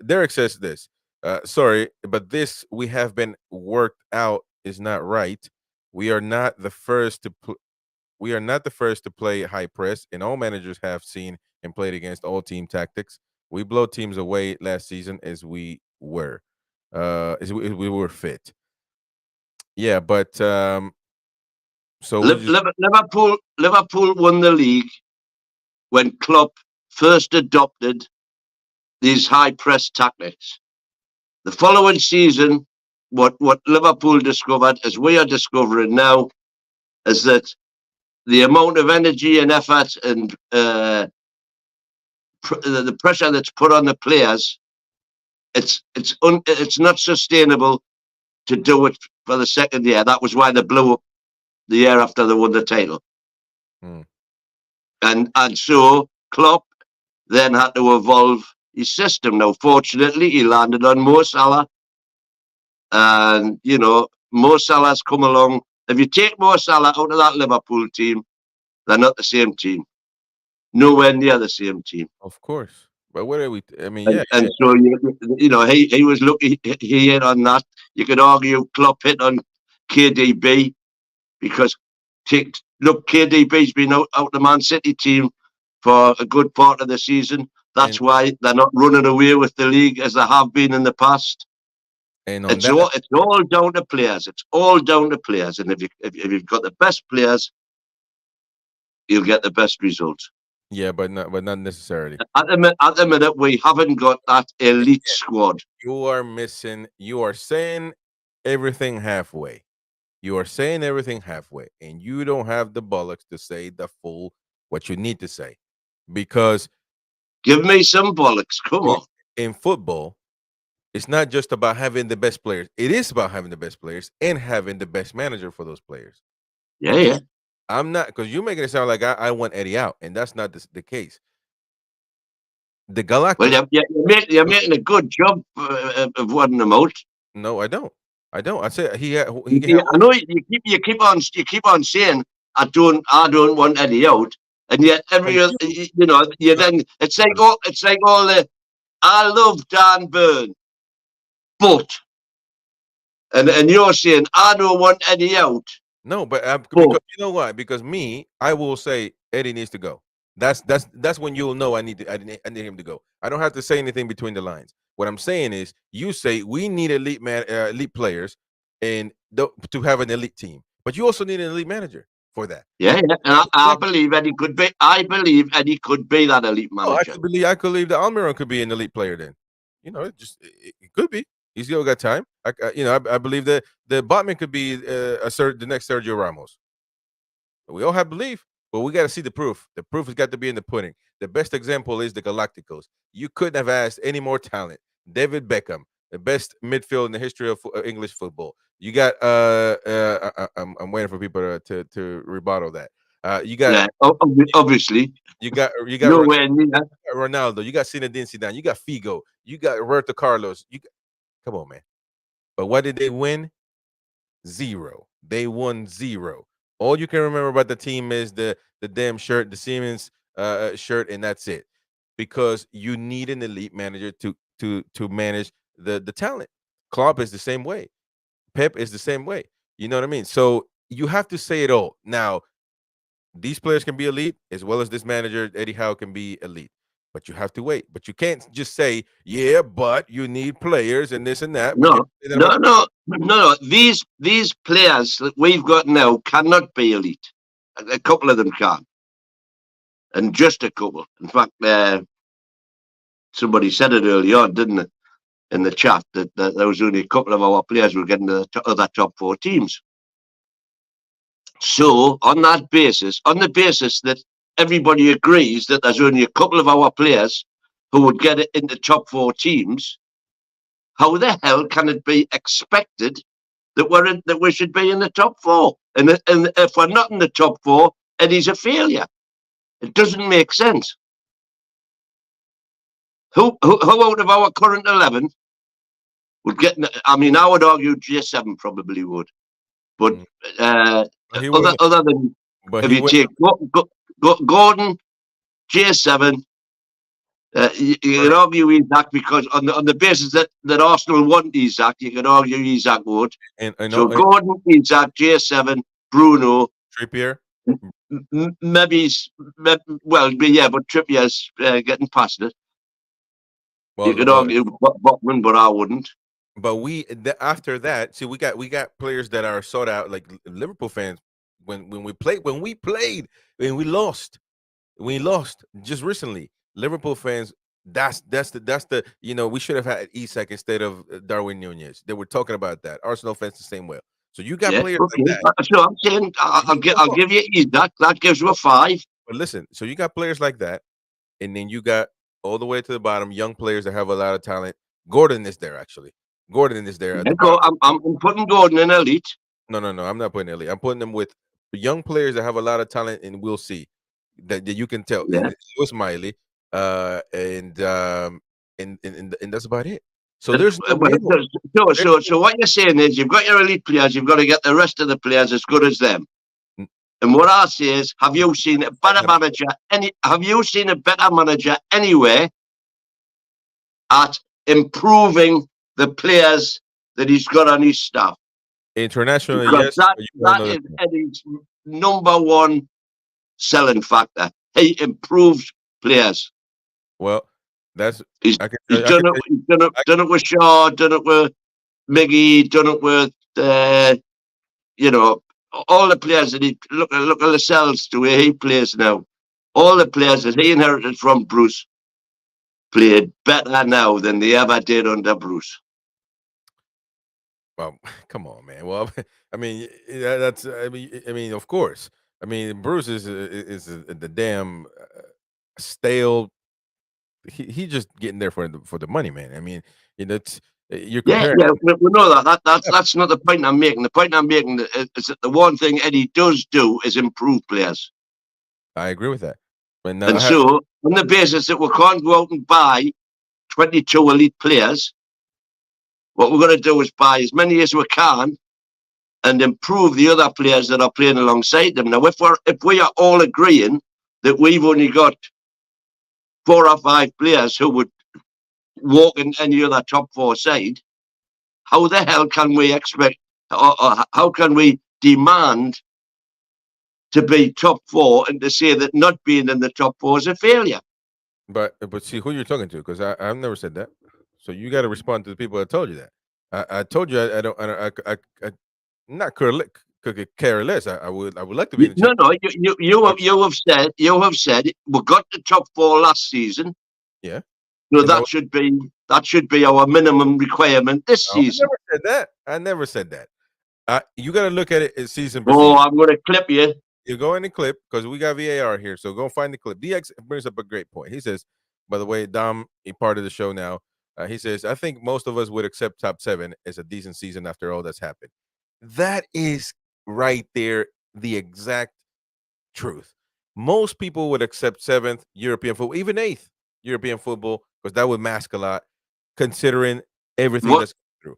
Derek says this. Sorry, but this we have been worked out is not right. We are not the first to play high press, and all managers have seen and played against all team tactics. We blow teams away last season as we were fit. Yeah, but so Liverpool won the league when Klopp first adopted these high press tactics. The following season, what Liverpool discovered, as we are discovering now, is that the amount of energy and effort and the pressure that's put on the players, it's not sustainable to do it for the second year. That was why they blew up the year after they won the title. And so Klopp then had to evolve his system. Now, fortunately, he landed on Mo Salah. And, Mo Salah's come along. If you take Mo Salah out of that Liverpool team, they're not the same team. Nowhere near the same team. Of course. But what are we? I mean, And, yeah, and so, he was lucky he hit on that. You could argue Klopp hit on KDB because, look, KDB's been out the Man City team for a good part of the season. That's and why they're not running away with the league as they have been in the past. on It's that, all down to players. It's all down to players. And if you've got the best players, you'll get the best results. yeah, but not necessarily. At the minute, we haven't got that elite squad. You are missing. You are saying everything halfway. You are saying everything halfway, and you don't have the bollocks to say the full what you need to say, because Give me some bollocks. Come on. in football, it's not just about having the best players. It is about having the best players and having the best manager for those players. Yeah, yeah. I'm not, because you're making it sound like I want Eddie out, and that's not the case. The Galacticos. Well, you're making a good job of wanting them out. No, I don't. I said I know you keep on saying I don't want Eddie out, and yet then it's like all the I love Dan Burn, but and you're saying I don't want Eddie out. No, but because you know why? Because I will say Eddie needs to go. That's when you'll know I need him to go. I don't have to say anything between the lines. What I'm saying is, you say we need elite players, and to have an elite team, but you also need an elite manager for that. Yeah, yeah. And I believe Eddie could be. I believe Eddie could be that elite manager. I could believe that Almiron could be an elite player. Then, it could be. He's still got time. I believe that the Botman could be the next Sergio Ramos. We all have belief, but we got to see the proof. The proof has got to be in the pudding. The best example is the Galacticos. You couldn't have asked any more talent. David Beckham, the best midfield in the history of English football. You got I'm waiting for people to rebuttal that. You got obviously. You got Ronaldo. You got Zinedine Zidane. You got Figo. You got Roberto Carlos. Come on, man. But what did they win? 0. They won 0. All you can remember about the team is the damn shirt, the Siemens shirt, and that's it. Because you need an elite manager to manage the talent. Klopp is the same way. Pep is the same way. You know what I mean? So you have to say it all. Now, these players can be elite, as well as this manager, Eddie Howe, can be elite. But you have to wait. But you can't just say, yeah, but you need players and this and that. No. These players that we've got now cannot be elite. A couple of them can. And just a couple. In fact, somebody said it earlier on, didn't it? In the chat, that there was only a couple of our players who were getting the other top 4 teams. So, on the basis that everybody agrees that there's only a couple of our players who would get it into top 4 teams, how the hell can it be expected that we should be in the top 4? And if we're not in the top 4, Eddie's a failure. It doesn't make sense. Who out of our current 11 would get? I mean, I would argue J7 probably would, but other than if you take Gordon, J7, you can argue Isaac, because on the basis that Arsenal want Isaac, you can argue Isaac would. Gordon, Isaac, J7, Bruno, Trippier. Maybe, but Trippier's getting past it. Well, you could argue Botman, but I wouldn't. But after that, see, we got players that are sought out, like Liverpool fans. When we lost just recently. Liverpool fans, that's the we should have had Isak instead of Darwin Nunez. They were talking about that. Arsenal fans the same way. So you got players like that. So I'm saying I'll give you Isak. That gives you a 5. But listen, so you got players like that, and then you got all the way to the bottom young players that have a lot of talent. Gordon is there, actually. Gordon is there. I'm putting Gordon in elite. No, I'm not putting elite. I'm putting them with young players that have a lot of talent, and we'll see that you can tell. Yeah. It was Miley, and that's about it. So there's so what you're saying is you've got your elite players, you've got to get the rest of the players as good as them. And what I say is, have you seen a better manager anywhere at improving the players that he's got on his staff. Internationally, Because yes. that is Eddie's number one selling factor. He improves players. Well, that's He's I can done tell you, it. Done it with Shaw. Done it with Miggy. Done it with all the players that he look at Lascelles the way he plays now. All the players that he inherited from Bruce played better now than they ever did under Bruce. well, come on, man. Well, I mean, that's I mean, of course. I mean, Bruce is the damn stale. He just getting there for the money, man. I mean, it's you're comparing. Yeah, we know that. That's not the point I'm making. The point I'm making is that the one thing Eddie does do is improve players. I agree with that. But now, And so, on the basis that we can't go out and buy 22 elite players, what we're going to do is buy as many as we can and improve the other players that are playing alongside them. Now, if we are all agreeing that we've only got 4 or 5 players who would walk in any other top 4 side, how the hell can we expect, or how can we demand to be top 4 and to say that not being in the top 4 is a failure? But see who you're talking to, because I've never said that. So you got to respond to the people that told you that. I told you I not could care less. I would like to be in the No. You have said we got the top 4 last season. Yeah. So that should be our minimum requirement this season. I never said that. You got to look at it season per Oh, season. I'm going to clip you. You go in the clip because we got VAR here. So go find the clip. DX brings up a great point. He says, by the way, Dom, a part of the show now. He says, I think most of us would accept top 7 as a decent season after all that's happened. That is right there the exact truth. Most people would accept 7th European football, even 8th European football, because that would mask a lot, considering everything that's through.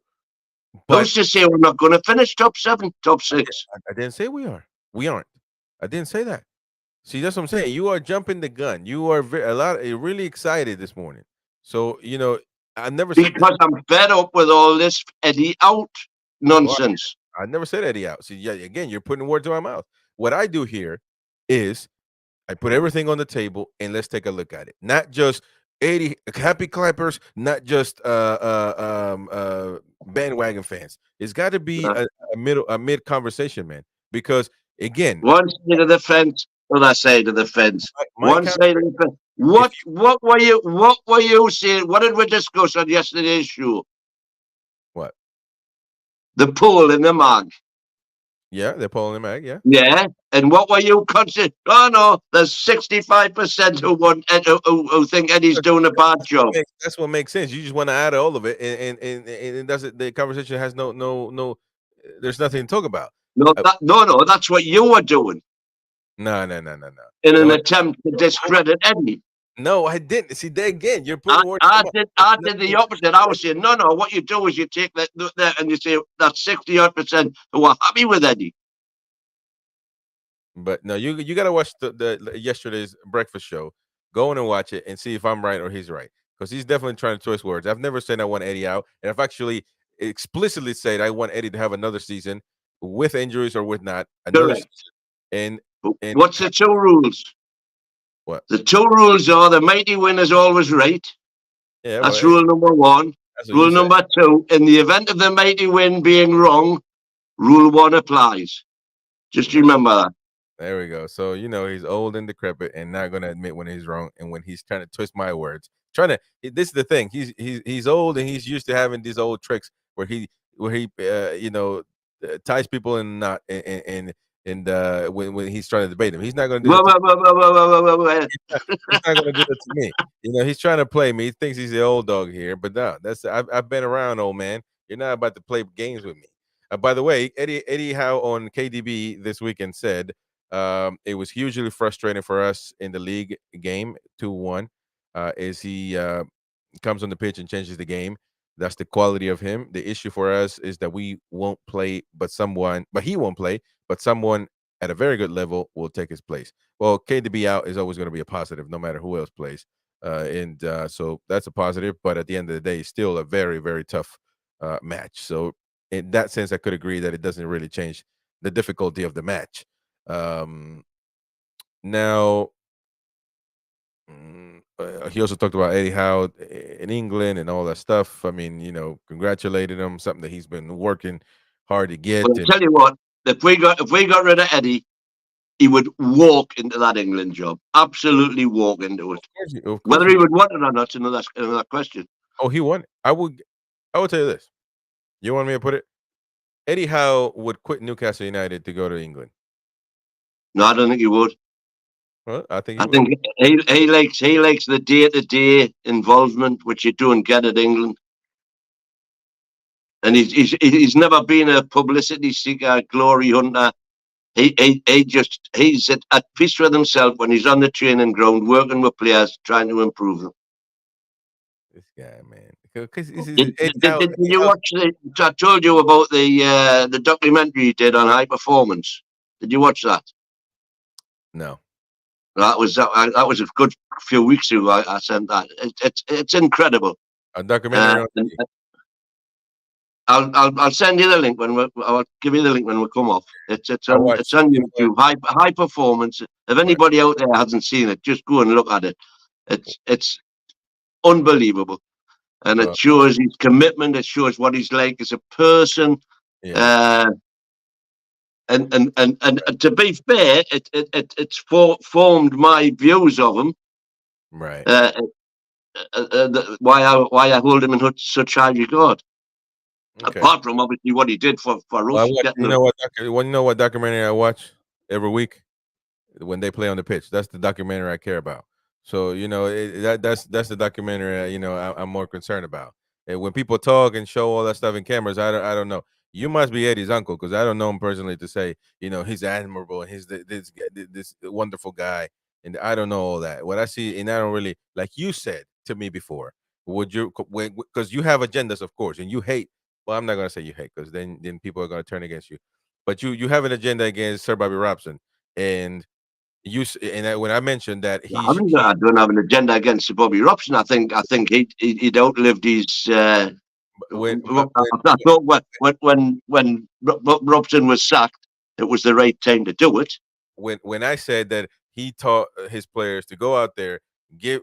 But who's to say we're not going to finish top 7, top 6? I didn't say we are. We aren't. I didn't say that. See, that's what I'm saying. You are jumping the gun. You are really excited this morning. So I never said because I'm fed up with all this Eddie out nonsense. I never said Eddie out. See, yeah, again, you're putting words in my mouth. What I do here is I put everything on the table and let's take a look at it. Not just Eddie happy clappers, not just bandwagon fans. It's got to be a mid conversation, man. Because again, one side of the fence, other side of the fence. One side of the fence. What were you saying? What did we discuss on yesterday's show? What? The poll in the mag. Yeah, they're polling the mag, yeah. Yeah. And what were you considering? Oh no, there's 65% who think Eddie's doing a bad job. That's what makes sense. You just want to add all of it, and it doesn't. The conversation has no. There's nothing to talk about. No, that's what you were doing. No. In an attempt to discredit Eddie. No, I didn't. See, there again, you're putting words. I did the opposite. I was saying, no. What you do is you take that and you say that's 60% who are happy with Eddie. But no, you got to watch the yesterday's breakfast show. Go in and watch it and see if I'm right or he's right, because he's definitely trying to twist words. I've never said I want Eddie out, and I've actually explicitly said I want Eddie to have another season with injuries or with not. Correct. And what's the 2 rules? What? The 2 rules are the mighty win is always right. Yeah, that's rule number 1. Rule number 2, in the event of the mighty win being wrong, rule 1 applies. Just remember that. There we go. So he's old and decrepit and not going to admit when he's wrong and when he's trying to twist my words. This is the thing. He's old and he's used to having these old tricks where he ties people in knot and when he's trying to debate him, he's not going to do it. He's not going to do it to me. He's trying to play me. He thinks he's the old dog here, but no, I've been around, old man. You're not about to play games with me. By the way, Eddie Howe on KDB this weekend said it was hugely frustrating for us in the league game 2-1 as he comes on the pitch and changes the game. That's the quality of him. The issue for us is that we won't play, but he won't play, but someone at a very good level will take his place. Well, KDB out is always going to be a positive, no matter who else plays. and so that's a positive. But at the end of the day, it's still a very, very tough match. So in that sense, I could agree that it doesn't really change the difficulty of the match. Now, he also talked about Eddie Howe in England and all that stuff. I mean, congratulated him, something that he's been working hard to get. Well, I tell you what, if we got rid of Eddie, he would walk into that England job. Absolutely walk into it. Of course Whether he would want it or not is another question. Oh, he won. I would tell you this. You want me to put it? Eddie Howe would quit Newcastle United to go to England. No, I don't think he would. Well, I think I think he likes the day-to-day involvement, which you don't get at England. And he's never been a publicity seeker, glory hunter. He's at peace with himself when he's on the training ground, working with players, trying to improve them. This guy, man. Because did you watch I told you about the documentary he did on high performance. Did you watch that? No. That was a good few weeks ago. I sent that. It's incredible. A documentary. I'll send you the link I'll give you the link when we come off. It's on YouTube. High performance. If anybody out there hasn't seen it, just go and look at it. It's unbelievable, and it shows his commitment. It shows what he's like as a person. Yeah. And to be fair, it's formed my views of him. Right. Why I hold him in such high regard. Okay. Apart from obviously what he did for us. You know what documentary I watch every week when they play on the pitch? That's the documentary I care about. So that's the documentary I'm more concerned about. And when people talk and show all that stuff in cameras, I don't know. You must be Eddie's uncle, because I don't know him personally to say he's admirable and he's this wonderful guy, and I don't know all that. What I see, and I don't really, like you said to me before. Would you, because you have agendas, of course, and you hate. Well, I'm not going to say you hate, because then people are going to turn against you. But you have an agenda against Sir Bobby Robson, and when I mentioned that I don't have an agenda against Sir Bobby Robson. I think he'd outlived his. I thought when Robson was sacked, it was the right time to do it. When I said that he taught his players to go out there,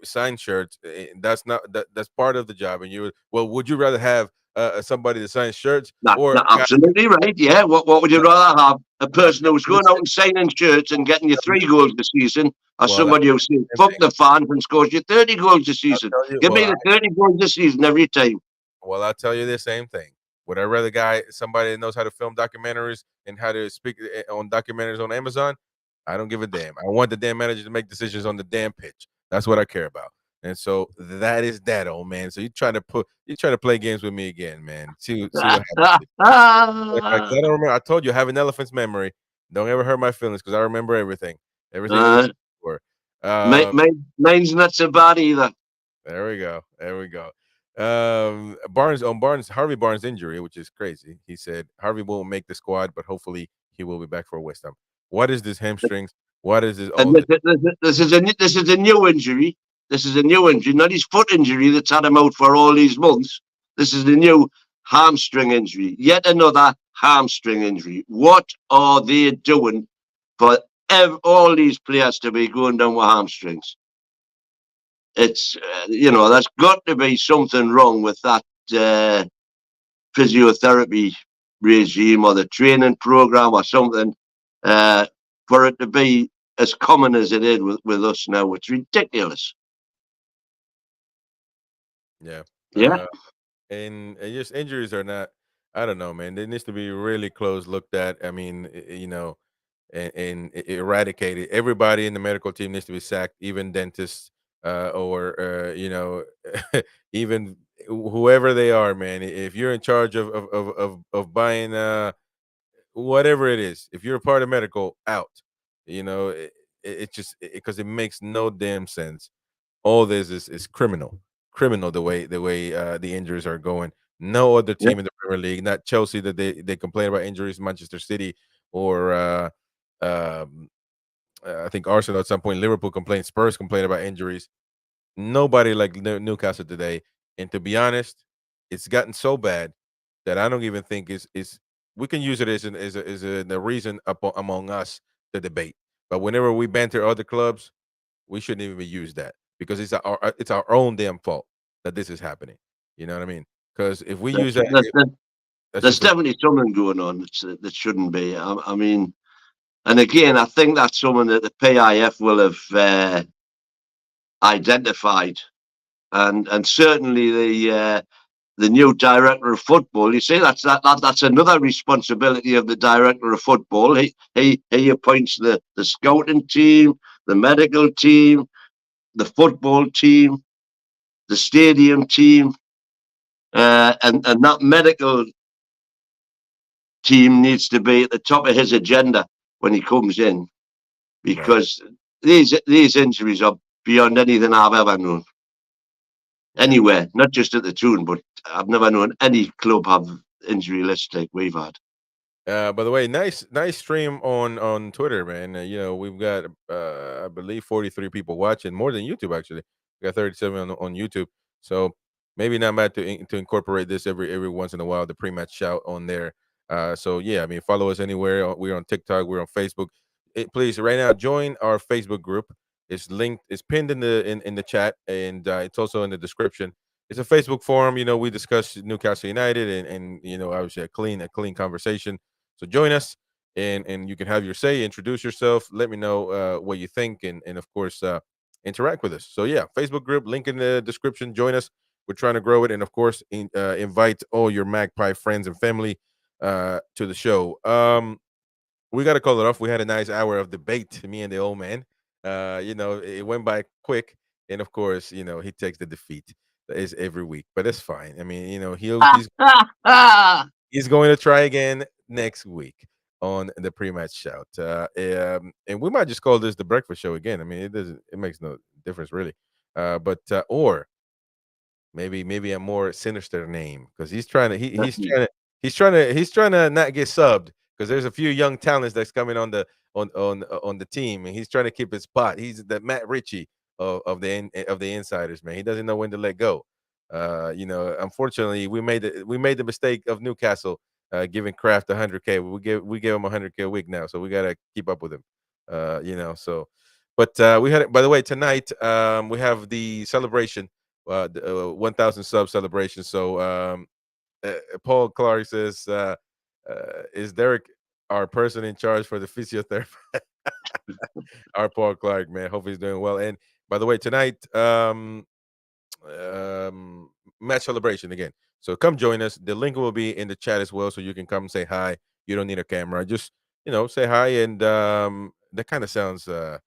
sign shirts, that's part of the job. And would you rather have somebody to sign shirts? Absolutely right. Yeah. What would you rather have? A person who's going out and signing shirts and getting you 3 goals this season, or somebody who's saying fuck the fans and scores you 30 goals this season? Give me the 30 goals this season every time. Well, I'll tell you the same thing. Would I rather somebody that knows how to film documentaries and how to speak on documentaries on Amazon? I don't give a damn. I want the damn manager to make decisions on the damn pitch. That's what I care about. And so that is that, old man. So you try to play games with me again, man. See what happens. I don't remember. I told you I have an elephant's memory. Don't ever hurt my feelings, because I remember everything. Everything. Mine's not so bad either. There we go. Harvey Barnes' injury, which is crazy. He said Harvey won't make the squad, but hopefully he will be back for West Ham. What is this hamstrings? What is this? This is a new injury. This is a new injury, not his foot injury that's had him out for all these months. This is the new hamstring injury. Yet another hamstring injury. What are they doing for all these players to be going down with hamstrings? It's there's got to be something wrong with that physiotherapy regime or the training program or something for it to be as common as it is with us now. It's ridiculous. Yeah. And just injuries are not. I don't know, man. They needs to be really close looked at. I mean, and eradicated. Everybody in the medical team needs to be sacked, even dentists, or even whoever they are, man. If you're in charge of buying whatever it is, if you're a part of medical, out. It just because it makes no damn sense. All this is criminal the way the injuries are going. No other team in the Premier League, not Chelsea, that they complain about injuries, Manchester City, or I think Arsenal at some point, Liverpool complained, Spurs complain about injuries. nobody like Newcastle today. And to be honest, it's gotten so bad that I don't even think is we can use it as a reason among us to debate. But whenever we banter other clubs, we shouldn't even use that because it's our own damn fault that this is happening. You know what I mean? Because if we use There's, that, there's, that's there's just a definitely something going on that shouldn't be. I mean, and again, I think that's something that the PIF will have identified, and certainly the new director of football. You see, that's another responsibility of the director of football. He appoints the scouting team, the medical team, the football team, the stadium team, and that medical team needs to be at the top of his agenda when he comes in, right. because these injuries are beyond anything I've ever known. Yeah. Anywhere, not just at the Toon, but I've never known any club have injury lists like we've had. By the way, nice stream on Twitter, man. We've got I believe 43 people watching, more than YouTube actually. We got 37 on YouTube, so maybe not bad to incorporate this every once in a while. The pre-match shout on there. So yeah, I mean, follow us anywhere. We're on TikTok. We're on Facebook. Please, right now, join our Facebook group. It's linked. It's pinned in the chat, and it's also in the description. It's a Facebook forum. We discuss Newcastle United and obviously a clean conversation, so join us, and you can have your say, introduce yourself, let me know what you think, and of course interact with us. So yeah, Facebook group, link in the description. Join us. We're trying to grow it, and of course, invite all your Magpie friends and family to the show. We got to call it off. We had a nice hour of debate, me and the old man. It went by quick, and of course, he takes the defeat. That is every week, but it's fine. I mean, he's going to try again next week on the pre-match shout. And we might just call this the breakfast show again. I mean, it makes no difference really. Or maybe a more sinister name because he's trying to not get subbed because there's a few young talents that's coming on the team, and he's trying to keep his spot. He's the Matt Ritchie of the insiders, man. He doesn't know when to let go. Unfortunately, we made the mistake of Newcastle giving Kraft 100K. We give him 100K a week now, so we gotta keep up with him. So. But we had it. By the way, tonight we have the celebration, the 1,000 sub celebration. So Paul Clark says, "Is Derek our person in charge for the physiotherapy?" Our Paul Clark, man. Hope he's doing well. And by the way, tonight match celebration again. So come join us. The link will be in the chat as well, so you can come say hi. You don't need a camera. Just say hi, and that kind of sounds a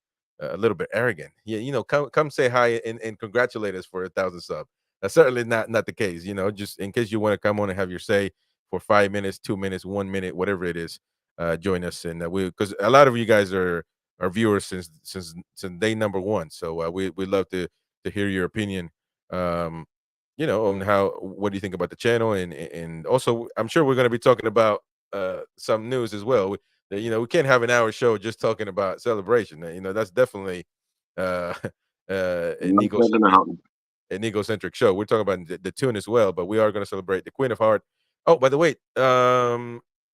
little bit arrogant. Yeah, come say hi and congratulate us for 1,000 sub. That's certainly not the case. Just in case you want to come on and have your say for 5 minutes, 2 minutes, 1 minute, whatever it is. Join us, and we because a lot of you guys are viewers since day number one. So we love to hear your opinion. Um, on what do you think about the channel, and also I'm sure we're going to be talking about some news as well. We can't have an hour show just talking about celebration. That's definitely uh, an Not going to happen. egocentric show. We're talking about the tune as well, but we are going to celebrate the Queen of Heart. Oh, by the way,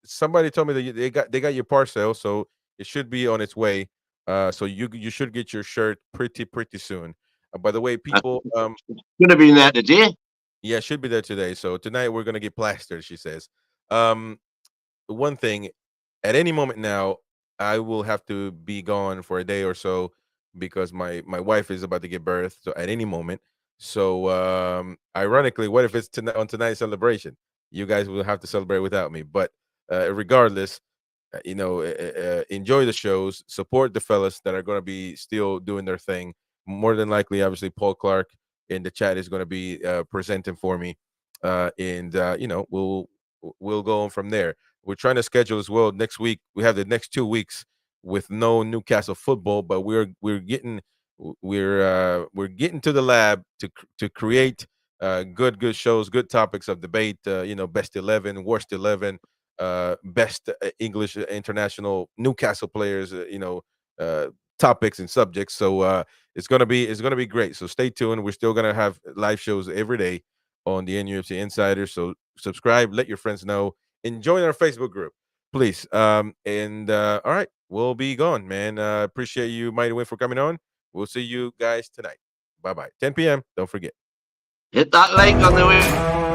somebody told me that they got your parcel, so it should be on its way. So you should get your shirt pretty soon. By the way, people, Could have been there today. yeah, it should be there today. So tonight we're gonna get plastered. She says. Um, One thing, at any moment now, I will have to be gone for a day or so because my wife is about to give birth. So at any moment. So ironically, what if it's tonight on tonight's celebration? You guys will have to celebrate without me. But regardless, enjoy the shows, support the fellas that are going to be still doing their thing. More than likely, obviously, Paul Clark in the chat is going to be presenting for me, and we'll go on from there. We're trying to schedule as well. Next week, we have the next 2 weeks with no Newcastle football, but we're getting to the lab to create good shows, good topics of debate. Best 11, worst 11, best English international Newcastle players. topics and subjects. So it's gonna be great. So stay tuned. We're still gonna have live shows every day on the NUFC Insider. So subscribe, let your friends know, and join our Facebook group, please. And all right, we'll be gone, man. Appreciate you, Mighty Win, for coming on. We'll see you guys tonight. Bye bye. 10 p.m. Don't forget. Hit that like on the way.